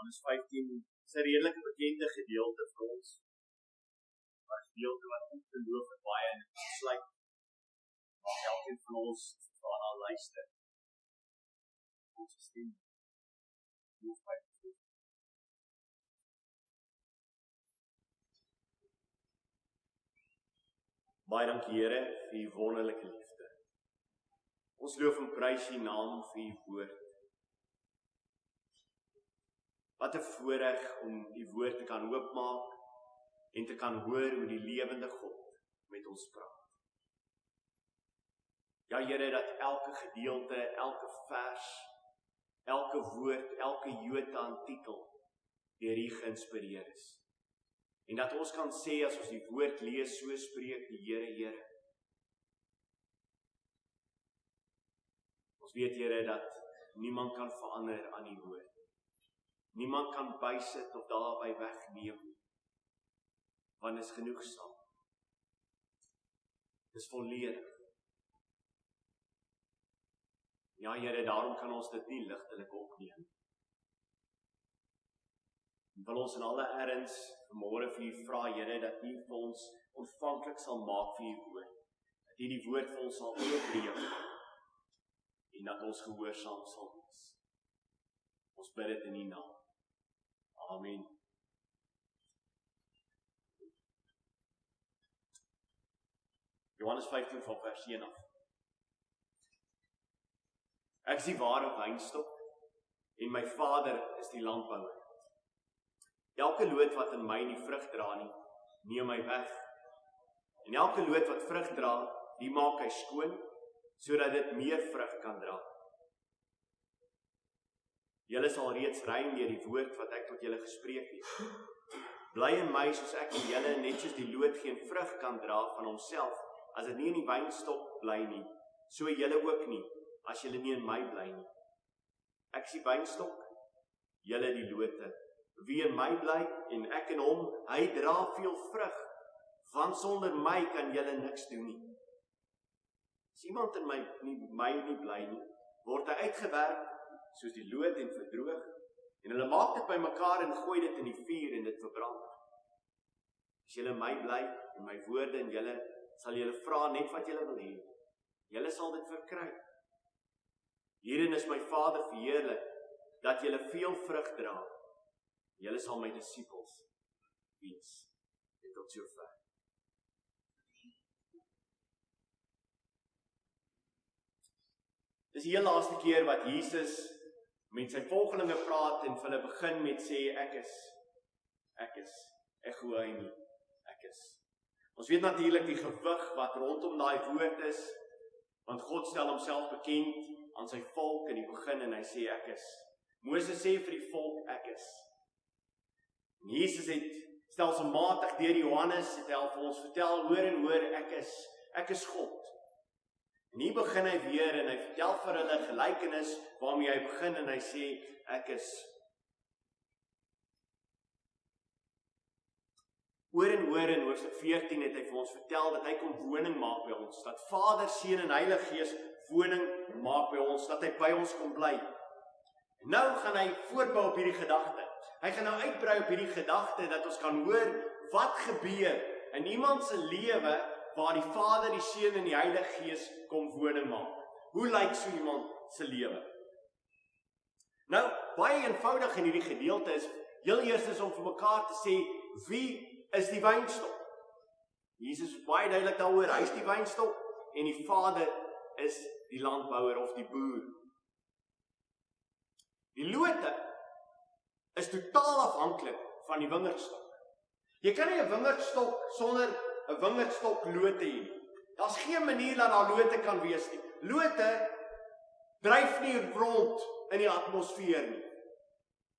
Johannes 15 is 'n redelike bekende gedeelte vir ons. Maar gedeelte wat ons geloof het baie in besluit. Maar elkeen van ons daarna luister. Ons stem. Hoef by te. Baie dankie Here vir u wonderlike liefde. Ons loof en prys u naam vir u woord. Wat 'n voorreg om u woord te kan oopmaak en te kan hoor hoe die lewende God met ons praat. Ja Here, dat elke gedeelte, elke vers, elke woord, elke jota en titel deur u geïnspireer is. En dat ons kan sê as ons die woord lees, so spreek die Here, Here. Ons weet Here dat niemand kan verander aan die woord. Niemand kan bysit of daarby wegneem, want is genoegsaam. Dis volledig. Ja Here, daarom kan ons dit nie ligtelik opneem. En wil ons in alle erns vanmôre vir u vra, Here, dat u vir ons ontvanklik sal maak vir u woord. Dat u die woord vir ons sal oopbreek en dat ons gehoorsaam sal wees. Ons bid dit in u naam. Amen. Johannes 15 van vers 1 af. Ek is die ware wynstok en my Vader is die landbouer. Elke loot wat in my nie vrug dra nie, neem hy weg. En elke loot wat vrug dra, die maak hy skoon, sodat dit meer vrug kan dra. Julle sal reeds rein deur die woord wat ek tot julle gespreek het. Bly in my soos ek in julle, net soos die loot geen vrug kan dra van homself, as dit nie in die wynstok bly nie, so julle ook nie, as julle nie in my bly nie. Ek is die wynstok, julle die lote. Wie in my bly en ek in hom, hy dra veel vrug, want sonder my kan julle niks doen nie. As iemand in my nie bly nie, word hy uitgewerk, soos die loot en verdroog, en hulle maak dit by mekaar en gooi dit in die vuur en dit verbrand. As julle in my bly en my woorde in julle, sal julle vra net wat julle wil hê. Julle sal dit verkry. Hierin is my Vader verheerlik, dat julle veel vrug dra. Julle sal my disippels wees. En tot sover. Dis die heel laaste keer wat Jesus met sy volgelinge praat en vir hulle begin met sê, ek is, ek glo hy nie, ek is. Ons weet natuurlik die gewig wat rondom daai woord is, want God stel homself bekend aan sy volk in die begin en hy sê, ek is. Moses sê vir die volk, ek is. En Jesus het stelselmatig deur Johannes het hy vir ons vertel, hoor en hoor, ek is God. En hier begin hy weer en hy vertel vir hulle gelykenis waarmee hy begin en hy sê, ek is. Oor en oor in hoofstuk 14 het hy vir ons vertel dat hy kom woning maak by ons, dat Vader, Seun en Heilige Gees woning maak by ons, dat hy by ons kom bly. En nou gaan hy voortbou op hierdie gedagte. Hy gaan nou uitbrei op hierdie gedagte dat ons kan hoor wat gebeur in iemand se lewe waar die Vader, die Seun en die Heilige Gees kom woning maak. Hoe lyk so iemand se lewe? Nou, baie eenvoudig in hierdie gedeelte is, heel eers is om vir mekaar te sê, wie is die wynstok? Jesus is baie duidelik daaroor, hy is die wynstok en die Vader is die landbouer of die boer. Die lote is totaal afhanklik van die wingerdstok. Jy kan nie 'n wingerdstok sonder 'n wingerdstok lote hê. Daar's geen manier dat daar lote kan wees nie. Lote dryf nie rond in die atmosfeer nie.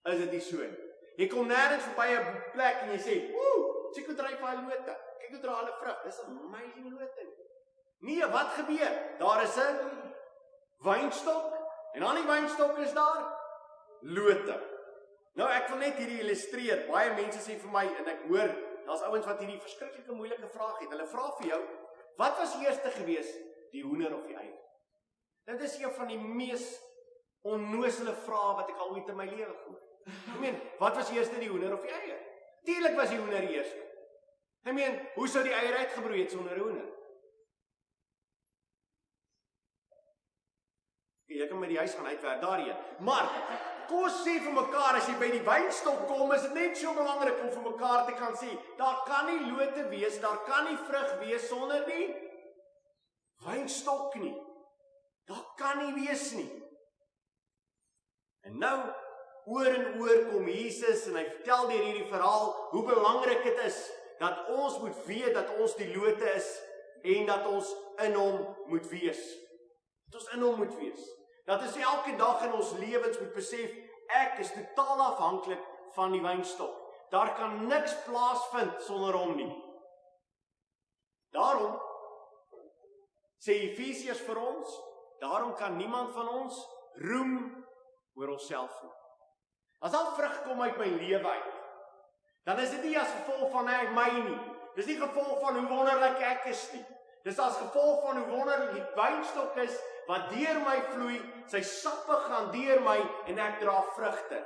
Is dit nie so nie? Jy kom nêrens verby 'n plek en jy sê, "Ooh, kyk hoe dryf daai lote. Kyk hoe dra hulle vrug. Dis 'n amazing lote." Nee, wat gebeur? Daar is 'n wynstok en aan die wynstok is daar lote. Nou ek wil net hierdie illustreer. Baie mense sê vir my en ek hoor, daar's ouens wat hierdie verskriklike moeilike vraag het. Hulle vra vir jou, wat was eerste gewees, die hoender of die eier? Dit is een van die mees onnosele vrae wat ek al ooit in my lewe gehoor. Wat was eers die hoender of die eier? Tuurlik was die hoender eers. Hoe sou die eier uitgebroei het sonder hoender? Jy kan met die huis gaan uitwerk daarheen. Maar, kom ons sê vir mekaar, as jy by die wynstok kom, is dit net so belangrik om vir mekaar te kan sê, daar kan nie lote wees, daar kan nie vrug wees sonder die wynstok nie. Daar kan nie wees nie. En nou, oor en oor kom Jesus en hy vertel deur hierdie verhaal hoe belangrik dit is dat ons moet weet dat ons die lote is en dat ons in hom moet wees. Dat ons in hom moet wees. Dat ons elke dag in ons lewens moet besef, ek is totaal afhanklik van die wynstok. Daar kan niks plaasvind sonder hom nie. Daarom sê Efesiërs vir ons, daarom kan niemand van ons roem oor onsself nie. As al vrug kom uit my lewe uit, dan is dit nie as gevolg van my nie. Dis nie gevolg van hoe wonderlik ek is nie. Dis as gevolg van hoe wonderlik die wynstok is, wat deur my vloei, sy sappe gaan deur my en ek dra vrugte.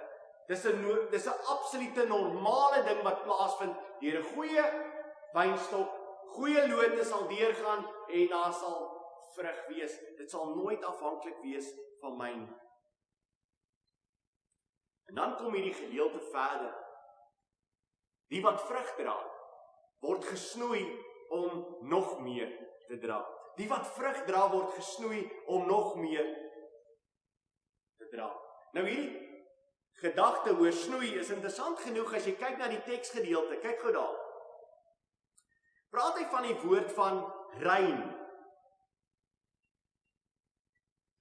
Dis 'n absolute normale ding wat plaasvind deur 'n goeie wynstok, goeie lote sal deurgaan en daar sal vrug wees. Dit sal nooit afhanklik wees van my nie. En dan kom hierdie gedeelte verder. Die wat vrug dra, word gesnoei om nog meer te dra. Die wat vrug dra, word gesnoei om nog meer te dra. Nou hierdie gedagte oor snoei is interessant genoeg as jy kyk na die teksgedeelte. Kyk gou daar. Praat hy van die woord van rein.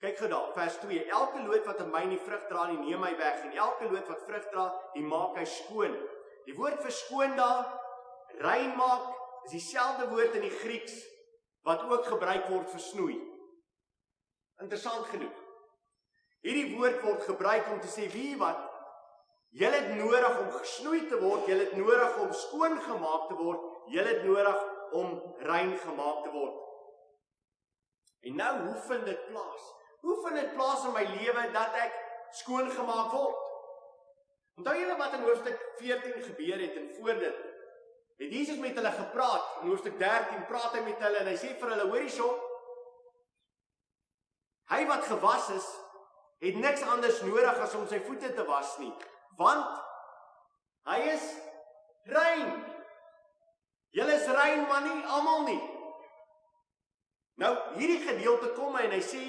Kyk gou daar, vers 2. Elke loot wat in my nie vrug dra nie, neem hy weg. En elke loot wat vrug dra, die maak hy skoon. Die woord vir skoon daar, rein maak, is dieselfde woord in die Grieks, wat ook gebruik word vir snoei. Interessant genoeg. Hierdie woord word gebruik om te sê, wie wat, julle het nodig om gesnoei te word, julle het nodig om skoon gemaak te word, julle het nodig om rein gemaak te word. En nou, hoe vind dit plaas? Hoe vind dit plaas in my lewe dat ek skoon gemaak word? Onthou julle wat in hoofstuk 14 gebeur het en voor dit? Het Jesus met hulle gepraat, in hoofstuk 13 praat hy met hulle en hy sê vir hulle, hoor hierso, hy wat gewas is, het niks anders nodig as om sy voete te was nie, want hy is rein. Julle is rein, maar nie almal nie. Nou, hierdie gedeelte kom hy en hy sê,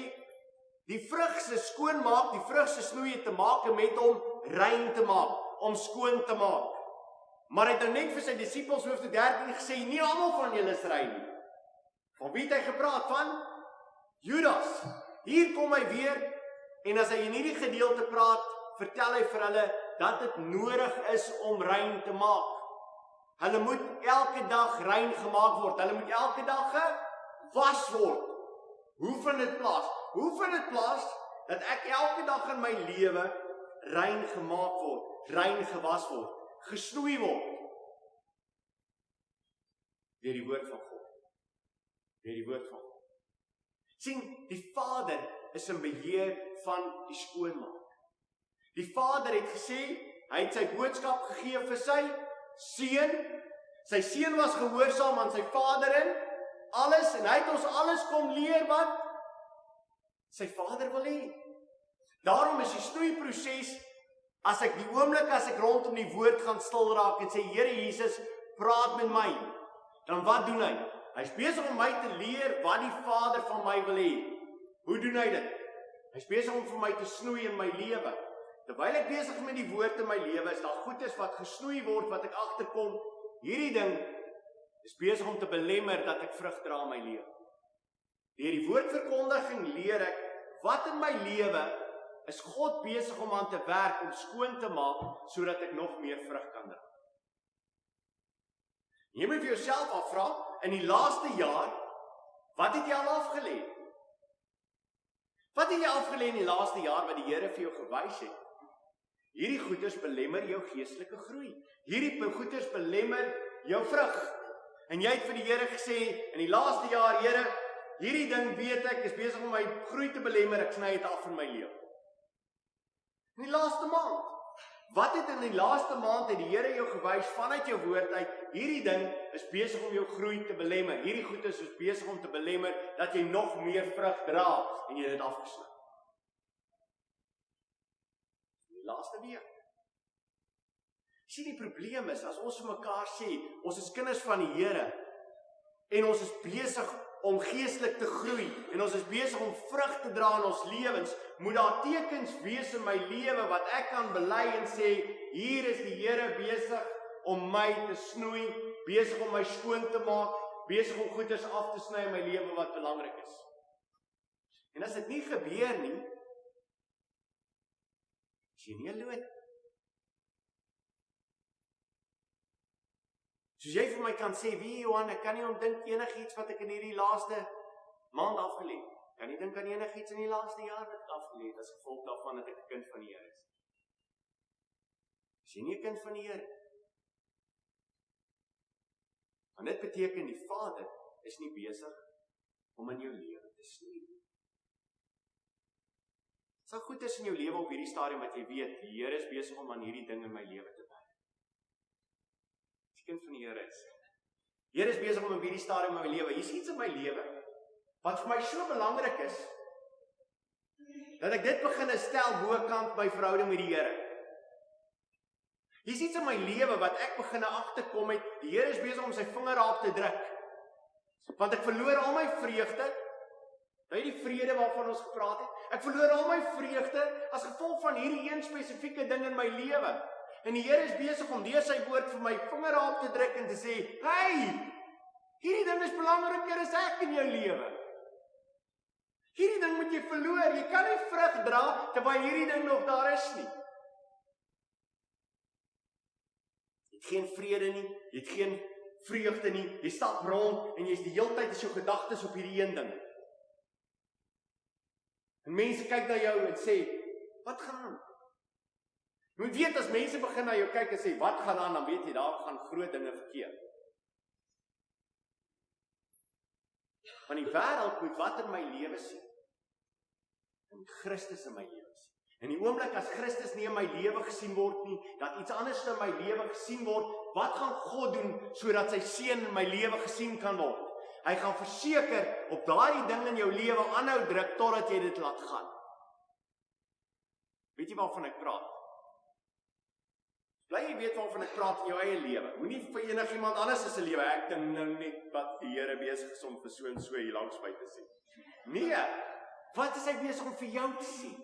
die vrug se skoon maak, die vrug se snoei het te maak met om rein te maak, om skoon te maak. Maar hy het nou net vir sy disippels hoofstuk 13 gesê, nie almal van julle is rein nie. Van wie het hy gepraat? Van Judas. Hier kom hy weer, en as hy in hierdie gedeelte praat, vertel hy vir hulle, dat dit nodig is om rein te maak. Hulle moet elke dag rein gemaak word, hulle moet elke dag gewas word. Hoe vind dit plaas? Hoe vind dit plaas, dat ek elke dag in my lewe rein gemaak word, rein gewas word, gesnoei word, deur die woord van God. Deur die woord van God. Sien, die Vader is in beheer van die skoonmaak. Die Vader het gesê, hy het sy boodskap gegee vir sy seun. Sy seun was gehoorsaam aan sy Vader in alles, en hy het ons alles kom leer wat sy Vader wil hê. Daarom is die snoeiproses, as ek die oomblik as ek rondom die woord gaan stil raak en sê, Here Jesus, praat met my, dan wat doen hy? Hy is besig om my te leer wat die Vader van my wil hê. Hoe doen hy dit? Hy is besig om vir my te snoei in my lewe. Terwyl ek besig met die woord in my lewe, is daar goedes wat gesnoei word, wat ek agterkom. Hierdie ding is besig om te belemmer dat ek vrug dra in my lewe. Deur die woordverkondiging leer ek, wat in my lewe is God besig om aan te werk, om skoon te maak, sodat ek nog meer vrug kan dra. Jy moet vir jouself afvra, in die laaste jaar, wat het jy al afgelê? Wat het jy afgelê in die laaste jaar wat die Here vir jou gewys het? Hierdie goeders belemmer jou geestelike groei. Hierdie goeders belemmer jou vrug. En jy het vir die Here gesê, in die laaste jaar, Here, hierdie ding weet ek, is besig om my groei te belemmer, ek sny dit af in my lewe. In die laaste maand, Wat het in die laaste maand het die Here jou gewys vanuit jou woord uit, hierdie ding is besig om jou groei te belemmer, hierdie goed is besig om te belemmer, dat jy nog meer vrug dra, en jy het dit afgesluit. Die laaste week. Sien die probleem is, as ons vir mekaar sê, ons is kinders van die Here, en ons is besig om geestelik te groei, en ons is besig om vrug te dra in ons lewens, moet daar tekens wees in my lewe, wat ek kan bely en sê, hier is die Here besig om my te snoei, besig om my skoon te maak, besig om goeders af te sny in my lewe wat belangrik is. En as dit nie gebeur nie, is jy nie 'n loot. Soos jy vir my kan sê, wie Johan, ek kan nie ondink enigiets wat ek in hierdie laaste maand afgelê het. Kan nie dink aan enigiets in die laaste jaar wat ek afgelê het, as gevolg daarvan dat ek 'n kind van die Here is. Is jy nie 'n kind van die Here? Want dit beteken die Vader is nie besig om in jou lewe te snoei. Is daar goed is in jou lewe op hierdie stadium wat jy weet, die Here is besig om aan hierdie ding in my lewe te werk. As jy kind van die Here is. Die Here is besig om op hierdie stadium in my lewe. Hier is iets in my lewe wat vir my so belangrik is, dat ek dit begin stel bokant my verhouding met die Here. Hier is iets in my lewe wat ek begin agterkom het, die Here is besig om sy vinger daarop te druk. Want ek verloor al my vreugde, die vrede waarvan ons gepraat het, ek verloor al my vreugde as gevolg van hierdie een spesifieke ding in my lewe. En die Here is besig om deur sy woord vir my vinger daarop te druk en te sê, hey, hierdie ding is belangriker as ek in jou lewe. Hierdie ding moet jy verloor, jy kan nie vrug dra, terwyl hierdie ding nog daar is nie. Jy het geen vrede nie, jy het geen vreugde nie, jy stap rond, en jy is die hele tyd is jou gedagtes op hierdie een ding. En mense kyk na jou en sê, wat gaan aan? Jy moet weet, as mense begin na jou kyk en sê, wat gaan aan, dan weet jy, daar gaan groot dinge verkeerd. Want die wêreld moet wat in my lewe sien. En Christus in my lewe sien. En die oomblik as Christus nie in my lewe gesien word nie, dat iets anders in my lewe gesien word, wat gaan God doen, sodat sy seun in my lewe gesien kan word? Hy gaan verseker op daardie ding in jou lewe aanhou druk, totdat jy dit laat gaan. Weet jy waarvan ek praat? Bly jy weet waarvan ek praat in jou eie lewe. Moenie vir enigiemand anders in sy lewe, ek dink nou net wat die Here besig is om vir so en so hier langs my te sien. Nee, wat is hy besig om vir jou te sien?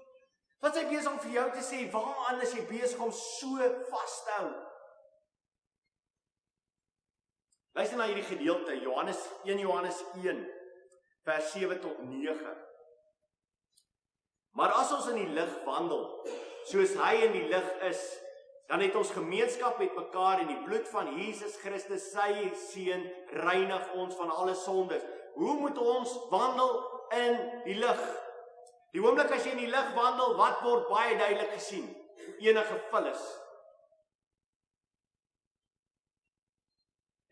Wat is hy besig om vir jou te sê, waaraan is jy besig om so vas te hou? Luister na hierdie gedeelte, 1 Johannes 1, vers 7 tot 9. Maar as ons in die lig wandel, soos hy in die lig is, dan het ons gemeenskap met mekaar, en die bloed van Jesus Christus, sy seun, reinig ons van alle sondes. Hoe moet ons wandel in die lig? Die oomblik as jy in die lig wandel, wat word baie duidelik gesien? Enige vullis.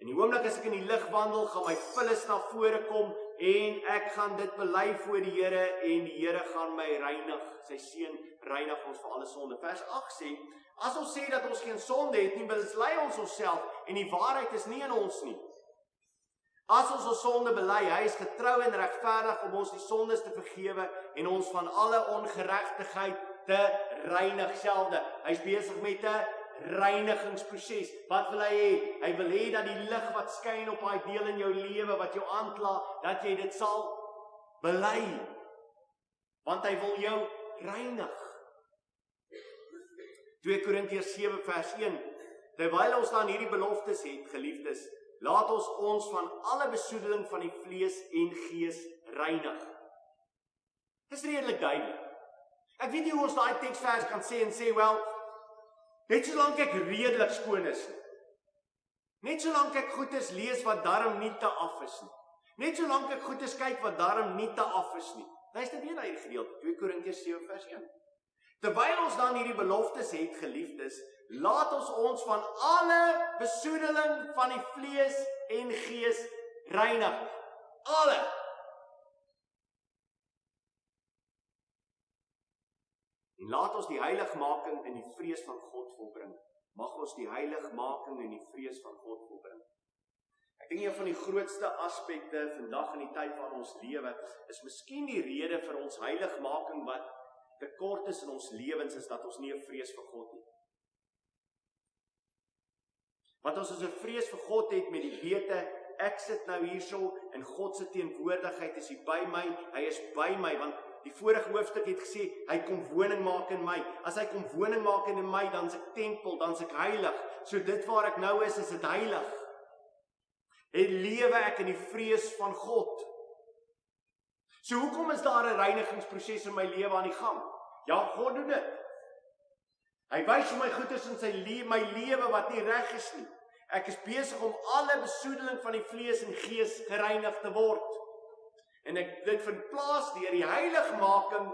En die oomblik as ek in die lig wandel, gaan my vullis na vore kom, en ek gaan dit bely voor die Here, en die Here gaan my reinig, sy seun reinig ons vir alle sonde. Vers 8 sê, as ons sê dat ons geen sonde het nie, mislei ons onsself, en die waarheid is nie in ons nie. As ons ons sonde bely, hy is getrou en regverdig om ons die sondes te vergewe, en ons van alle ongeregtigheid te reinig selfde. Hy is besig met 'n reinigingsproses. Wat wil hy hê? Hy wil hê dat die lig wat skyn op daai deel in jou lewe wat jou aankla, dat jy dit sal bely. Want hy wil jou reinig. 2 Korintiërs 7 vers 1. Terwyl ons dan hierdie beloftes het, geliefdes, laat ons van alle besoedeling van die vlees en gees reinig. Dis redelik duidelik. Ek weet nie hoe ons daai teksvers kan sê en sê, wel, net solank ek redelik skoon is nie. Net solank ek goedes lees wat darm nie te af is nie. Net solank ek goedes kyk wat darm nie te af is nie. Luister weer na hierdie gedeelte, 2 Korintiërs 7 vers 1. Terwyl ons dan hierdie beloftes het, geliefdes, laat ons van alle besoedeling van die vlees en gees reinig. Alle. En laat ons die heiligmaking in die vrees van God volbring. Mag ons die heiligmaking in die vrees van God volbring. Ek dink een van die grootste aspekte vandag in die tyd van ons lewe, is miskien die rede vir ons heiligmaking wat tekort is in ons lewens, is dat ons nie 'n vrees vir God het. Want as ons 'n vrees vir God het met die wete, ek sit nou hierso in God se teenwoordigheid, is hy by my, hy is by my, want die vorige hoofstuk het gesê, hy kom woning maak in my. As hy kom woning maak in my, dan is ek tempel, dan is ek heilig. So dit waar ek nou is dit heilig. En lewe ek in die vrees van God. So hoekom is daar 'n reinigingsproses in my lewe aan die gang? Ja, God doen dit. Hy wys vir my goedes in my lewe wat nie reg is nie. Ek is besig om alle besoedeling van die vlees en gees gereinig te word. En ek dit vind plaas deur die heiligmaking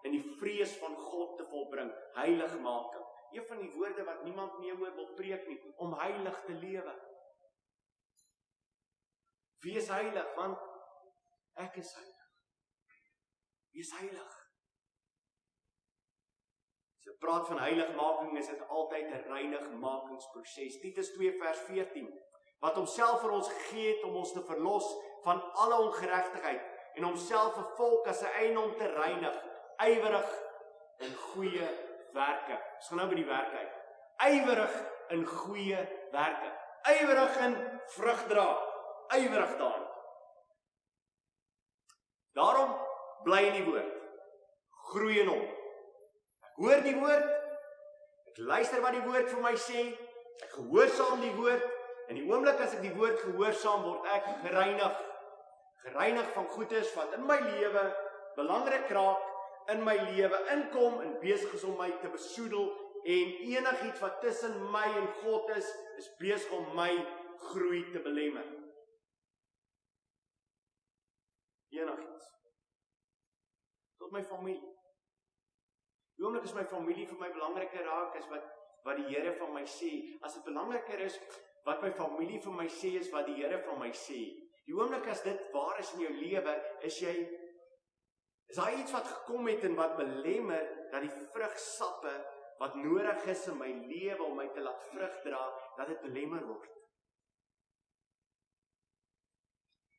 in die vrees van God te volbring. Heiligmaking. Een van die woorde wat niemand meer oor wil preek nie, om heilig te lewe. Wees heilig, want ek is heilig. Wees heilig. As ek praat van heiligmaking, is dit altyd 'n reinigmakingsproses. Titus 2 vers 14, wat homself vir ons gegee het om ons te verlos van alle ongeregtigheid en homself 'n volk as 'n eiendom te reinig, ywerig in goeie werke. Ons gaan nou by die werke uit. Ywerig in goeie werke. Ywerig in vrug dra. Ywerig daarin. Daarom bly in die woord. Groei in hom. Ek hoor die woord, ek luister wat die woord vir my sê, ek gehoorsaam die woord, en die oomblik as ek die woord gehoorsaam, word ek gereinig. Gereinig van goedes wat in my lewe belangrik raak, in my lewe inkom en besig is om my te besoedel, en enigiets wat tussen my en God is besig om my groei te belemmer. Enigiets. Tot my familie. Die oomblik is my familie vir my belangriker raak, is wat die Here van my sê. As dit belangriker is, wat my familie vir my sê, is wat die Here van my sê. Die oomblik as dit waar is in jou lewe, is daar iets wat gekom het en wat belemmer, dat die vrugsappe wat nodig is in my lewe om my te laat vrug dra, dat dit belemmer word.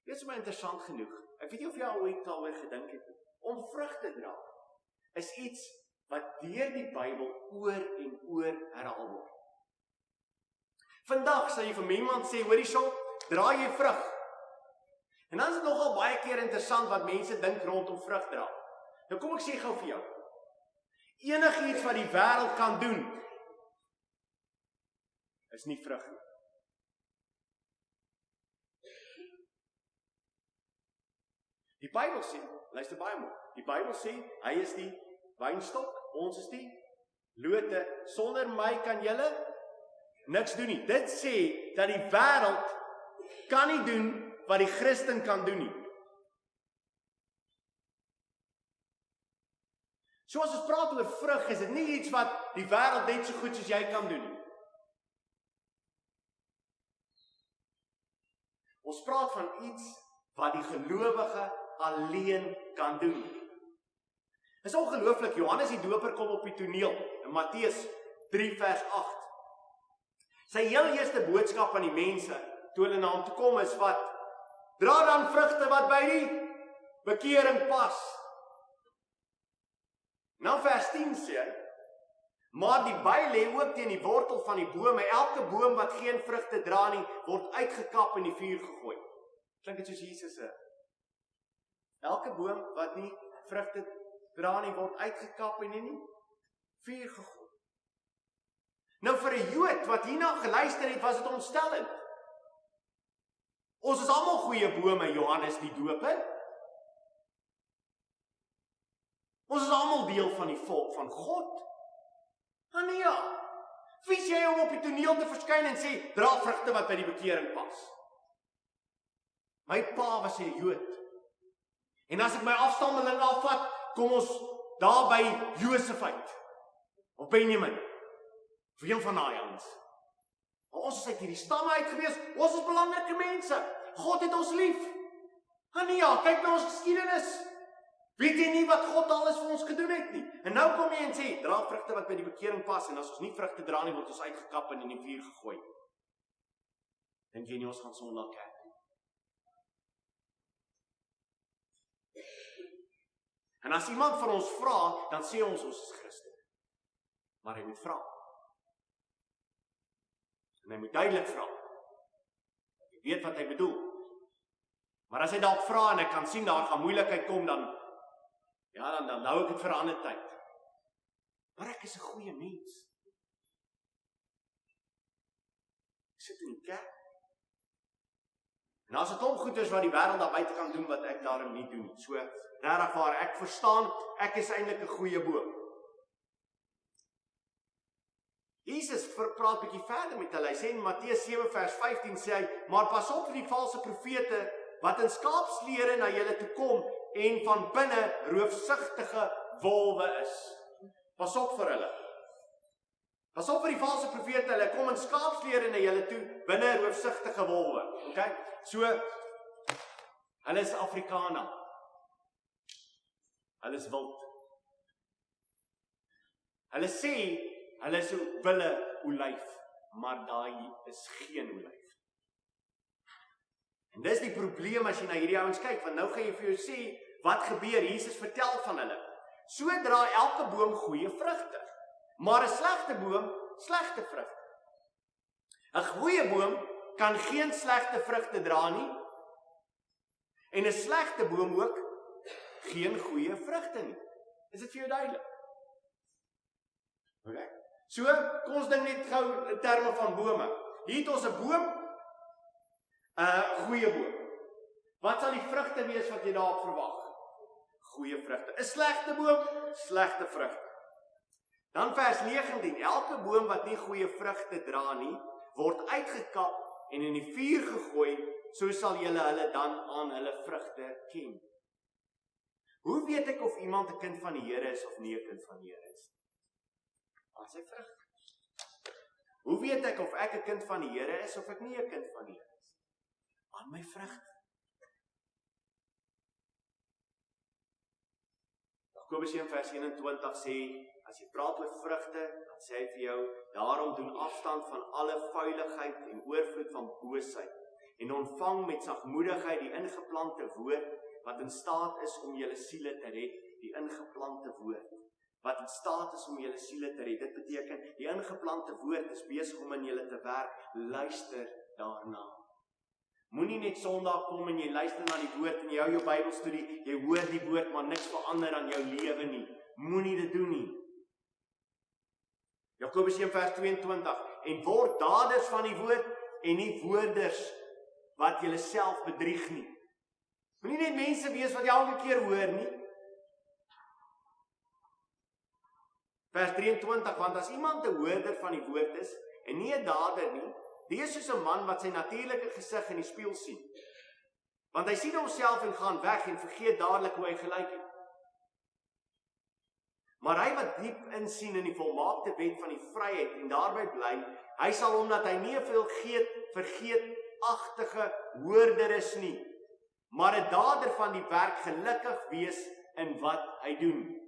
Dit is my interessant genoeg. Ek weet nie of jy al ooit daaroor gedink het, om vrug te dra, is iets wat deur die Bybel oor en oor herhaal word. Vandag sal jy vir iemand sê, hoor hierso, dra jy vrug. En dan is dit nogal baie keer interessant wat mense dink rondom vrug dra. Nou kom ek sê gou vir jou. Enigiets wat die wêreld kan doen, is nie vrug nie. Die Bybel sê, luister baie mooi, die Bybel sê, hy is die wynstok, ons is die lote, sonder my kan julle niks doen nie. Dit sê, dat die wêreld kan nie doen wat die Christen kan doen nie. So as ons praat oor vrug, is dit nie iets wat die wêreld net so goed soos jy kan doen nie. Ons praat van iets wat die gelowige alleen kan doen. Dit is ongelooflik, Johannes die Doper kom op die toneel, in Matteus 3 vers 8. Sy heel eerste boodskap aan die mense, toe hulle na hom toe kom, is wat? Dra dan vrugte wat by die bekering pas. Nou vers 10 sê hy, maar die by lê ook teen die wortel van die boom, en elke boom wat geen vrugte dra nie, word uitgekap en in die vuur gegooi. Klink dit soos Jesus sê? Elke boom wat nie vrugte dra nie, word uitgekap en in die vuur gegooi. Nou vir 'n Jood wat hierna geluister het, was dit ontstellend. Ons is almal goeie bome, Johannes die Doper. Ons is almal deel van die volk van God. En ja, wie is jy om op die toneel te verskyn en sê, dra vrugte wat by die bekering pas? My pa was 'n Jood. En as ek my afstammeling afvat, kom ons daar by Josef uit. Of Benjamin. Of een van daai ouens. Ons is uit hierdie stamme uit gewees, ons is belangrike mense. God het ons lief. En ja, kyk na ons geskiedenis. Weet jy nie wat God alles vir ons gedoen het nie? En nou kom jy en sê, dra vrugte wat by die bekering pas, en as ons nie vrugte dra nie, word ons uitgekap en in die vuur gegooi. Dink jy nie ons gaan Sondag kerk nie? En as iemand van ons vra, dan sê ons is Christen. Maar hy moet vra. En hy moet duidelik vra. Hy weet wat hy bedoel. Maar as hy dalk vra en ek kan sien daar gaan moeilikheid kom, dan hou ek dit vir 'n ander tyd. Maar ek is 'n goeie mens. Ek sit in die kerk. En as dit goed is wat die wêreld daar buite kan doen wat ek daarom nie doen nie. So, regtig waar, ek verstaan, ek is eintlik 'n goeie boom. Jesus praat 'n bietjie verder met hulle. Hy sê in Matteus 7 vers 15 sê hy, maar pas op vir die valse profete wat in skaapsklere na julle toe kom en van binne roofsugtige wolwe is. Pas op vir hulle. Pas op vir die valse profete, hulle kom in skaapsklere na julle toe, binne roofsugtige wolwe. Okay? So, hulle is Afrikaner. Hulle is wild. Hulle sê, hulle is 'n wille olyf, maar daai is geen olyf. En dis die probleem as jy na hierdie ouens kyk, want nou gaan jy vir jou sê, wat gebeur? Jesus vertel van hulle. So dra elke boom goeie vrugte, maar 'n slegte boom, slegte vrugte. 'n Goeie boom kan geen slegte vrugte dra nie, en 'n slegte boom ook geen goeie vrugte nie. Is dit vir jou duidelik? Okay. So, kom ons dink net gou in terme van bome. Hier het ons 'n boom, 'n goeie boom. Wat sal die vrugte wees wat jy daarop verwag? Goeie vrugte. 'n Slegte boom, slegte vrugte. Dan vers 19, elke boom wat nie goeie vrugte dra nie, word uitgekap en in die vuur gegooi, so sal julle hulle dan aan hulle vrugte ken. Hoe weet ek of iemand 'n kind van die Here is of nie 'n kind van die Here is? Aan sy vrug. Hoe weet ek of ek 'n kind van die Here is of ek nie 'n kind van die Here is? Aan my vrugte. Jakobus 1 vers 21 sê, as jy praat oor vrugte, dan sê hy vir jou, daarom doen afstand van alle vuiligheid en oorvloed van boosheid, en ontvang met sagmoedigheid die ingeplante woord, wat in staat is om julle siele te red, die ingeplante woord, wat in staat is om julle siele te red. Dit beteken, die ingeplante woord is besig om in julle te werk, luister daarna. Moenie net Sondag kom en jy luister na die woord en jy hou jou Bybelstudie, jy hoor die woord, maar niks verander aan jou lewe nie. Moenie dit doen nie. Jakobus 1 vers 22, en word daders van die woord en nie woorders wat julle self bedrieg nie. Moenie net mense wees wat jy elke keer hoor nie. Vers 23, want as iemand 'n hoorder van die woord is en nie 'n dader nie, die is soos 'n man wat sy natuurlike gesig in die spieël sien. Want hy sien homself en gaan weg en vergeet dadelik hoe hy gelyk het. Maar hy wat diep insien in die volmaakte wet van die vryheid en daarby bly, hy sal omdat hy nie 'n veel vergeetagtige hoorder is nie, maar 'n dader van die werk gelukkig wees in wat hy doen.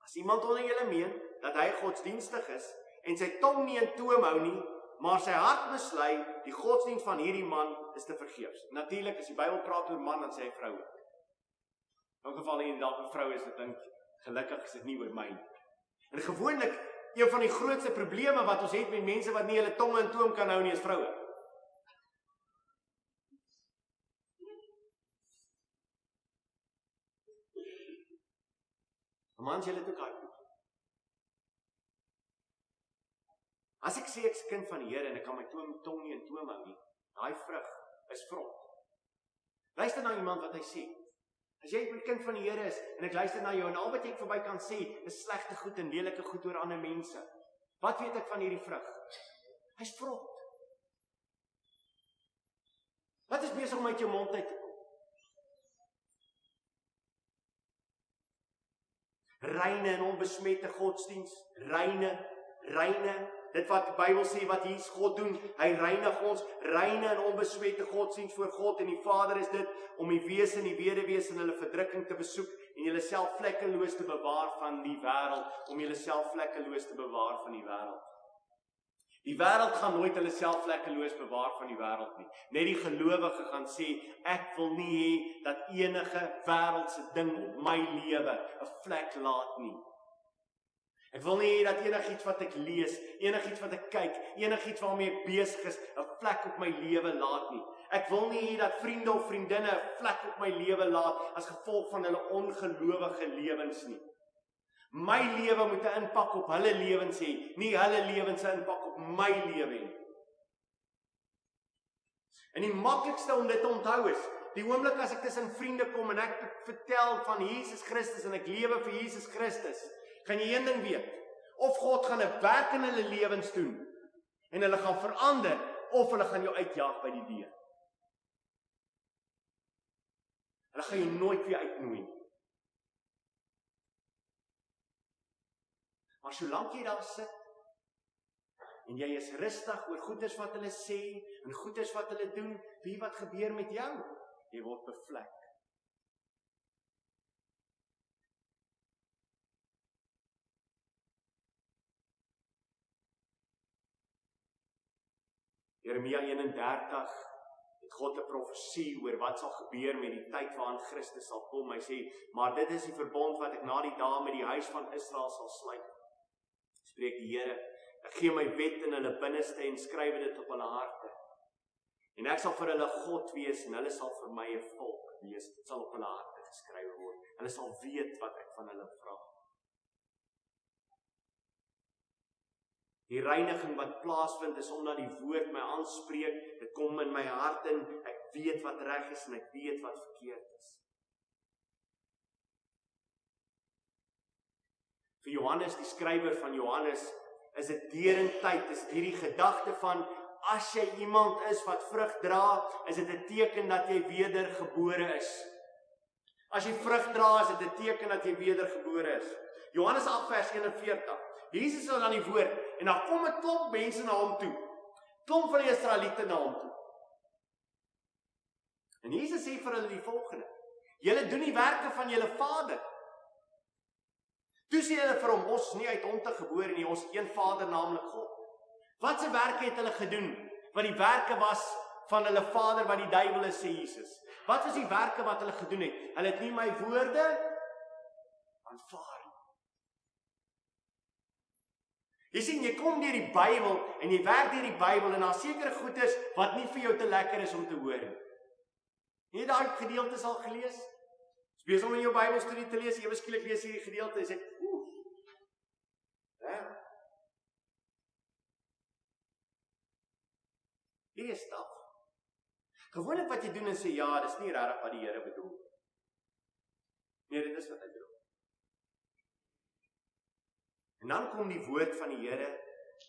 As iemand onder julle meen dat hy godsdienstig is en sy tong nie in toom hou nie, maar sy hart mislei, die godsdienst van hierdie man is te vergeefs. Natuurlik, as die Bybel praat oor man, dan sê hy vrou ook. In geval jy dalk 'n vrou is, ek dink, gelukkig is dit nie oor my nie. En gewoonlik, een van die grootste probleme wat ons het met mense wat nie hulle tonge in toom kan hou nie, is vroue. Mans, julle het ook hard. As ek sê ek is 'n kind van die Here en ek kan my tong nie in toom hou nie, daai vrug is vrot. Luister na iemand wat hy sê. As jy 'n kind van die Here is en ek luister na jou en al wat jy verby kan sê is slegte goed en lelike goed oor ander mense. Wat weet ek van hierdie vrug? Hy's vrot. Wat is besig om uit jou mond uit te kom? Reine en onbesmette godsdiens, reine, dit wat die Bybel sê, wat Jesus God doen, hy reinig ons, reine en onbeswette godsdiens voor God en die Vader is dit, om die wees en die weduwees in hulle verdrukking te besoek, en julle self vlekkeloos te bewaar van die wêreld, om julle self vlekkeloos te bewaar van die wêreld. Die wêreld gaan nooit hulle self vlekkeloos bewaar van die wêreld nie. Net die gelowige gaan sê, ek wil nie hê dat enige wêreldse ding op my lewe 'n vlek laat nie. Ek wil nie hê dat enigiets wat ek lees, enigiets wat ek kyk, enigiets waarmee ek besig is, 'n vlek op my lewe laat nie. Ek wil nie hê dat vriende of vriendinne 'n vlek op my lewe laat as gevolg van hulle ongelowige lewens nie. My lewe moet 'n impak op hulle lewens hê, nie hulle lewens 'n impak op my lewe nie. En die maklikste om dit te onthou is, die oomblik as ek tussen vriende kom en ek vertel van Jesus Christus en ek lewe vir Jesus Christus, gaan jy een ding weet, of God gaan 'n werk in hulle lewens doen, en hulle gaan verander, of hulle gaan jou uitjaag by die deur. Hulle gaan jou nooit weer uitnooi. Maar solank jy daar sit, en jy is rustig oor goeders wat hulle sê, en goeders wat hulle doen, weet wat gebeur met jou? Jy word bevlek. Jeremia 31 het God 'n profesie oor wat sal gebeur met die tyd waarin Christus sal kom. Hy sê, maar dit is die verbond wat ek na die dae met die huis van Israel sal sluit. Spreek die Here, ek gee my wet in hulle binneste en skryf dit op hulle harte. En ek sal vir hulle God wees en hulle sal vir my 'n volk wees. Dit sal op hulle harte geskrywe word. Hulle sal weet wat ek van hulle vra. Die reiniging wat plaasvind is omdat die woord my aanspreek, dit kom in my hart in, ek weet wat reg is en ek weet wat verkeerd is. Vir Johannes, die skrywer van Johannes, is dit derentyd, is hierdie gedagte van, as jy iemand is wat vrug dra, is dit 'n teken dat jy wedergebore is. As jy vrug dra, is dit 'n teken dat jy wedergebore is. Johannes 8 vers 41. Jesus is aan die woord, en dan kom 'n klomp mense na hom toe. Klomp van die Israeliete na hom toe. En Jesus sê vir hulle die volgende: julle doen die werke van julle vader. Toe sê hulle vir hom, ons is nie uit honde gebore nie, ons het een Vader, naamlik God. Wat se werke het hulle gedoen? Wat die werke was van hulle vader wat die duiwel is, sê Jesus. Wat was die werke wat hulle gedoen het? Hulle het nie my woorde aanvaar nie. Jy sien, jy kom deur die Bybel en jy werk deur die Bybel en daar sekere goeders wat nie vir jou te lekker is om te hoor nie. Jy het daai gedeeltes al gelees? Besig om in jou Bybelstudie te lees, ewe skielik lees jy die gedeelte en sê, Hier is stap. Gewoonlik wat jy doen en sê, ja, dis nie regtig wat die Here bedoel. Nee, dit is wat hy bedoel. En dan kom die woord van die Here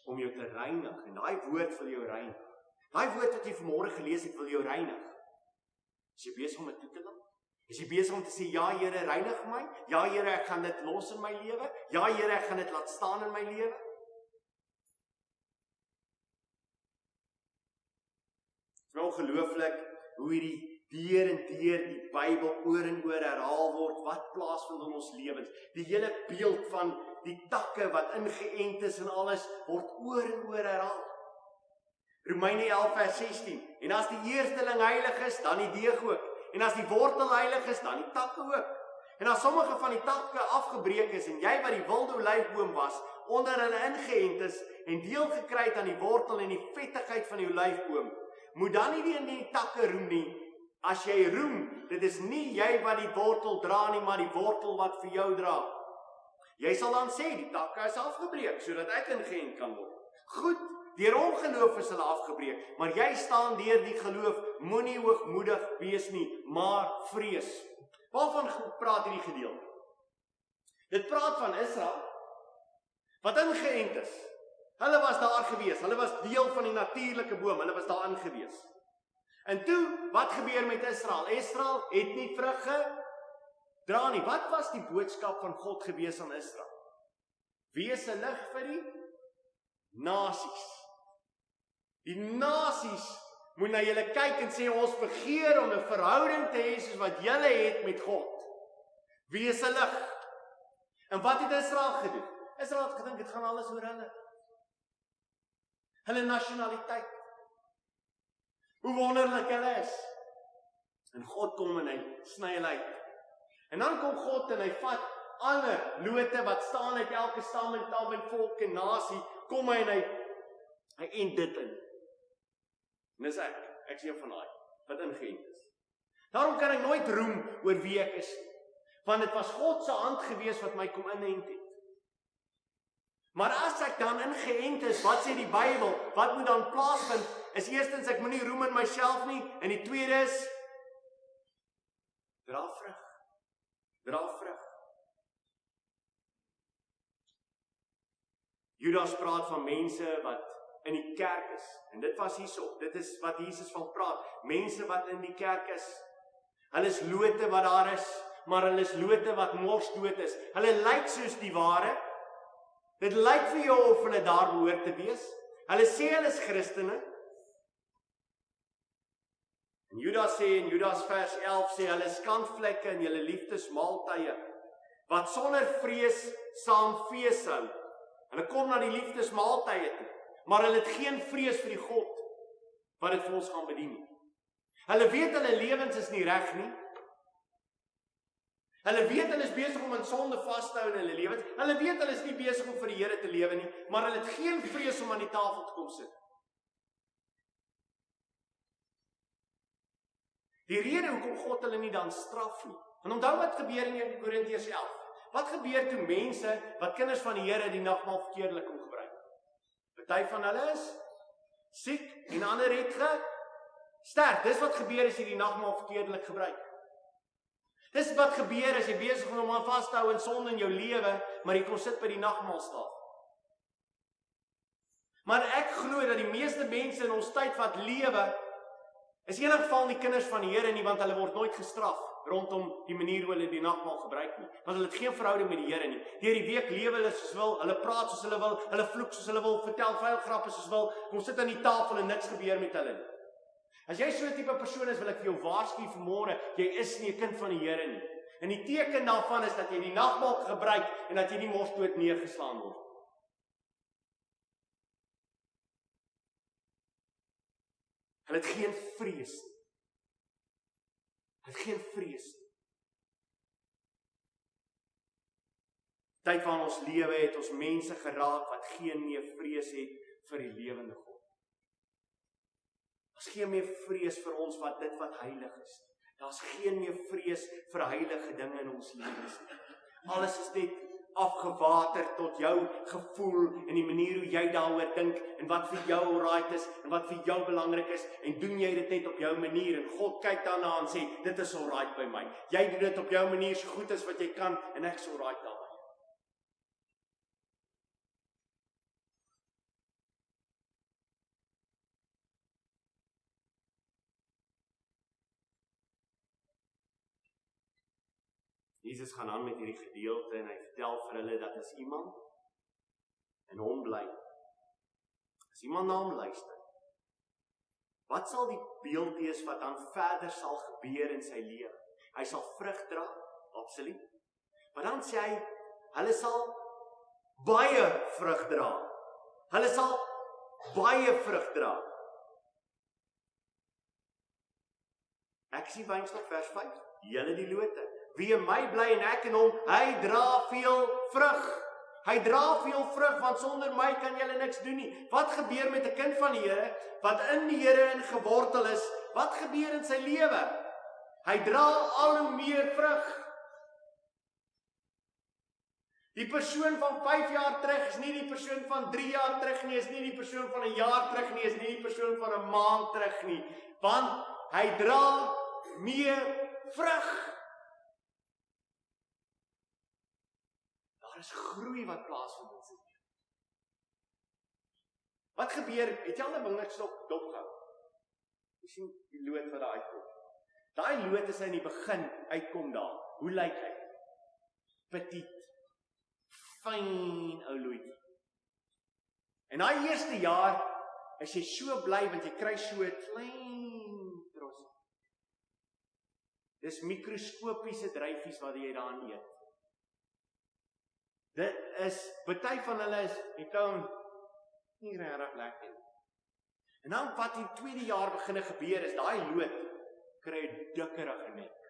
om jou te reinig, en daai woord wil jou reinig. Daai woord wat jy vanmôre gelees het, wil jou reinig. Is jy besig om dit toe te laat? Is jy besig om te sê, ja Here, reinig my? Ja Here, ek gaan dit los in my lewe? Ja Here, ek gaan dit laat staan in my lewe? Dit is ongelooflik hoe hierdie deur en deur die Bybel oor en oor herhaal word, wat plaasvind in ons lewens. Die hele beeld van die takke wat ingeënt is en alles, word oor en oor herhaal. Romeine 11 vers 16, en as die eersteling heilig is, dan die deeg ook. En as die wortel heilig is, dan die takke ook. En as sommige van die takke afgebreek is, en jy wat die wilde olyfboom was, onder hulle ingeënt is, en deel gekry het aan die wortel en die vettigheid van die olyfboom, moet dan nie in die takke roem nie. As jy roem, dit is nie jy wat die wortel dra nie, maar die wortel wat vir jou dra. Jy sal dan sê, die takke is afgebreek, sodat ek ingeënt kan word. Goed, deur ongeloof is hulle afgebreek, maar jy staan deur die geloof, moenie hoogmoedig wees nie, maar vrees. Waarvan praat hierdie gedeelte? Dit praat van Israel, wat ingeënt is. Hulle was daar gewees, hulle was deel van die natuurlike boom, hulle was daar ingewees. En toe, wat gebeur met Israel? Israel het nie vrug gedra nie. Wat was die boodskap van God gewees aan Israel? Wees 'n lig vir die Nasies. Die nasies moet na julle kyk en sê, ons begeer om 'n verhouding te hê soos wat julle het met God. Wees 'n lig. En wat het Israel gedoen? Israel het gedink, dit gaan alles oor hulle. Hulle nasionaliteit. Hoe wonderlik hulle is. En God kom en hy sny hulle uit. En dan kom God en hy vat alle lote wat staan uit elke stam en taal en volk en nasie, kom hy en hy end dit in. En dis ek is een van daai, wat ingeënt is. Daarom kan ek nooit roem oor wie ek is, want dit was God se hand gewees wat my kom inent het. Maar as ek dan ingeënt is, wat sê die Bybel, wat moet dan plaasvind, is eerstens, ek moenie roem in myself nie, en die tweede is, dra vrug. Dra vrug. Judas praat van mense wat in die kerk is, en dit was hierso, dit is wat Jesus van praat, mense wat in die kerk is, hulle is lote wat daar is, maar hulle is lote wat morsdood is, hulle lyk soos die ware, dit lyk vir jou of hulle daar behoort te wees, hulle sê hulle is Christene, en Judas sê in Judas vers 11 sê, hulle is skandvlekke in julle liefdesmaaltye, wat sonder vrees saam fees hou, hulle kom na die liefdesmaaltye toe, maar hulle het geen vrees vir die God, wat dit vir ons gaan bedien. Hulle weet hulle lewens is nie reg nie, hulle weet hulle is besig om in sonde vas te hou in hulle lewens, hulle weet hulle is nie besig om vir die Here te lewe nie, maar hulle het geen vrees om aan die tafel te kom sit. Die rede hoekom God hulle nie dan straf nie, en onthou wat gebeur in 1 Korintiërs 11, wat gebeur toe mense, wat kinders van die Here die nagmaal verkeerdelik kom gebruik? Party van hulle is siek en ander het gesterf. Dis wat gebeur as jy die nagmaal verkeerdelik gebruik. Dis wat gebeur as jy besig is om aan vas te hou in sonde in jou lewe, maar jy kom sit by die nagmaaltafel. Maar ek glo dat die meeste mense in ons tyd wat lewe, is in ieder geval nie kinders van die Here nie, want hulle word nooit gestraf rondom die manier hoe hulle die nagmaal gebruik nie. Want hulle het geen verhouding met die Here nie. Deur die week lewe hulle soos wil, hulle praat soos hulle wil, hulle vloek soos hulle wil, vertel vuil grappe soos wil, kom sit aan die tafel en niks gebeur met hulle nie. As jy so 'n tipe persoon is, wil ek vir jou waarsku vanmôre, jy is nie 'n kind van die Here nie. En die teken daarvan is dat jy die nagmaal gebruik en dat jy nie morsdood neergeslaan word. Hulle het geen vrees nie. Hulle het geen vrees nie. Tyd van ons lewe het ons mense geraak wat geen meer vrees het vir die lewende God. Daar's geen meer vrees vir ons wat dit wat heilig is. Daar's geen meer vrees vir heilige dinge in ons lewens nie. Alles is net afgewater tot jou gevoel en die manier hoe jy daaroor dink en wat vir jou right is en wat vir jou belangrik is en doen jy dit net op jou manier en God kyk daarna en sê dit is alright by my. Jy doen dit op jou manier so goed as wat jy kan en ek is alright daarmee. Jesus gaan aan met hierdie gedeelte en hy vertel vir hulle dat as iemand in hom bly, as iemand na hom luister, wat sal die beeld wees wat dan verder sal gebeur in sy lewe? Hy sal vrug dra, absoluut. Maar dan sê hy, hulle sal baie vrug dra. Hulle sal baie vrug dra. Ek sien wynstok vers 5, julle die lote. Wie in my bly en ek in hom, hy dra veel vrug. Hy dra veel vrug, want sonder my kan julle niks doen nie. Wat gebeur met 'n kind van die Here, wat in die Here ingewortel is? Wat gebeur in sy lewe? Hy dra al hoe meer vrug. Die persoon van 5 jaar terug is nie die persoon van 3 jaar terug nie, is nie die persoon van 'n jaar terug nie, is nie die persoon van 'n maand terug nie, want hy dra meer vrug. Daar is groei wat plaasvind in sy lewe. Wat gebeur? Het jy al 'n wingerdstok dopgehou? Jy sien die loot wat daar uitkom. Daai loot is in die begin uitkom daar. Hoe lyk hy? Petit, fyn ou loetjie. En daai eerste jaar is jy so bly want jy kry so 'n klein tros. Dis mikroskopiese dryfies wat jy daarin eet. Dit is, party van hulle is, die toon, nie regtig lekker nie. En dan wat in die tweede jaar beginne gebeur is, daai loot kry 'n dikkerige nek.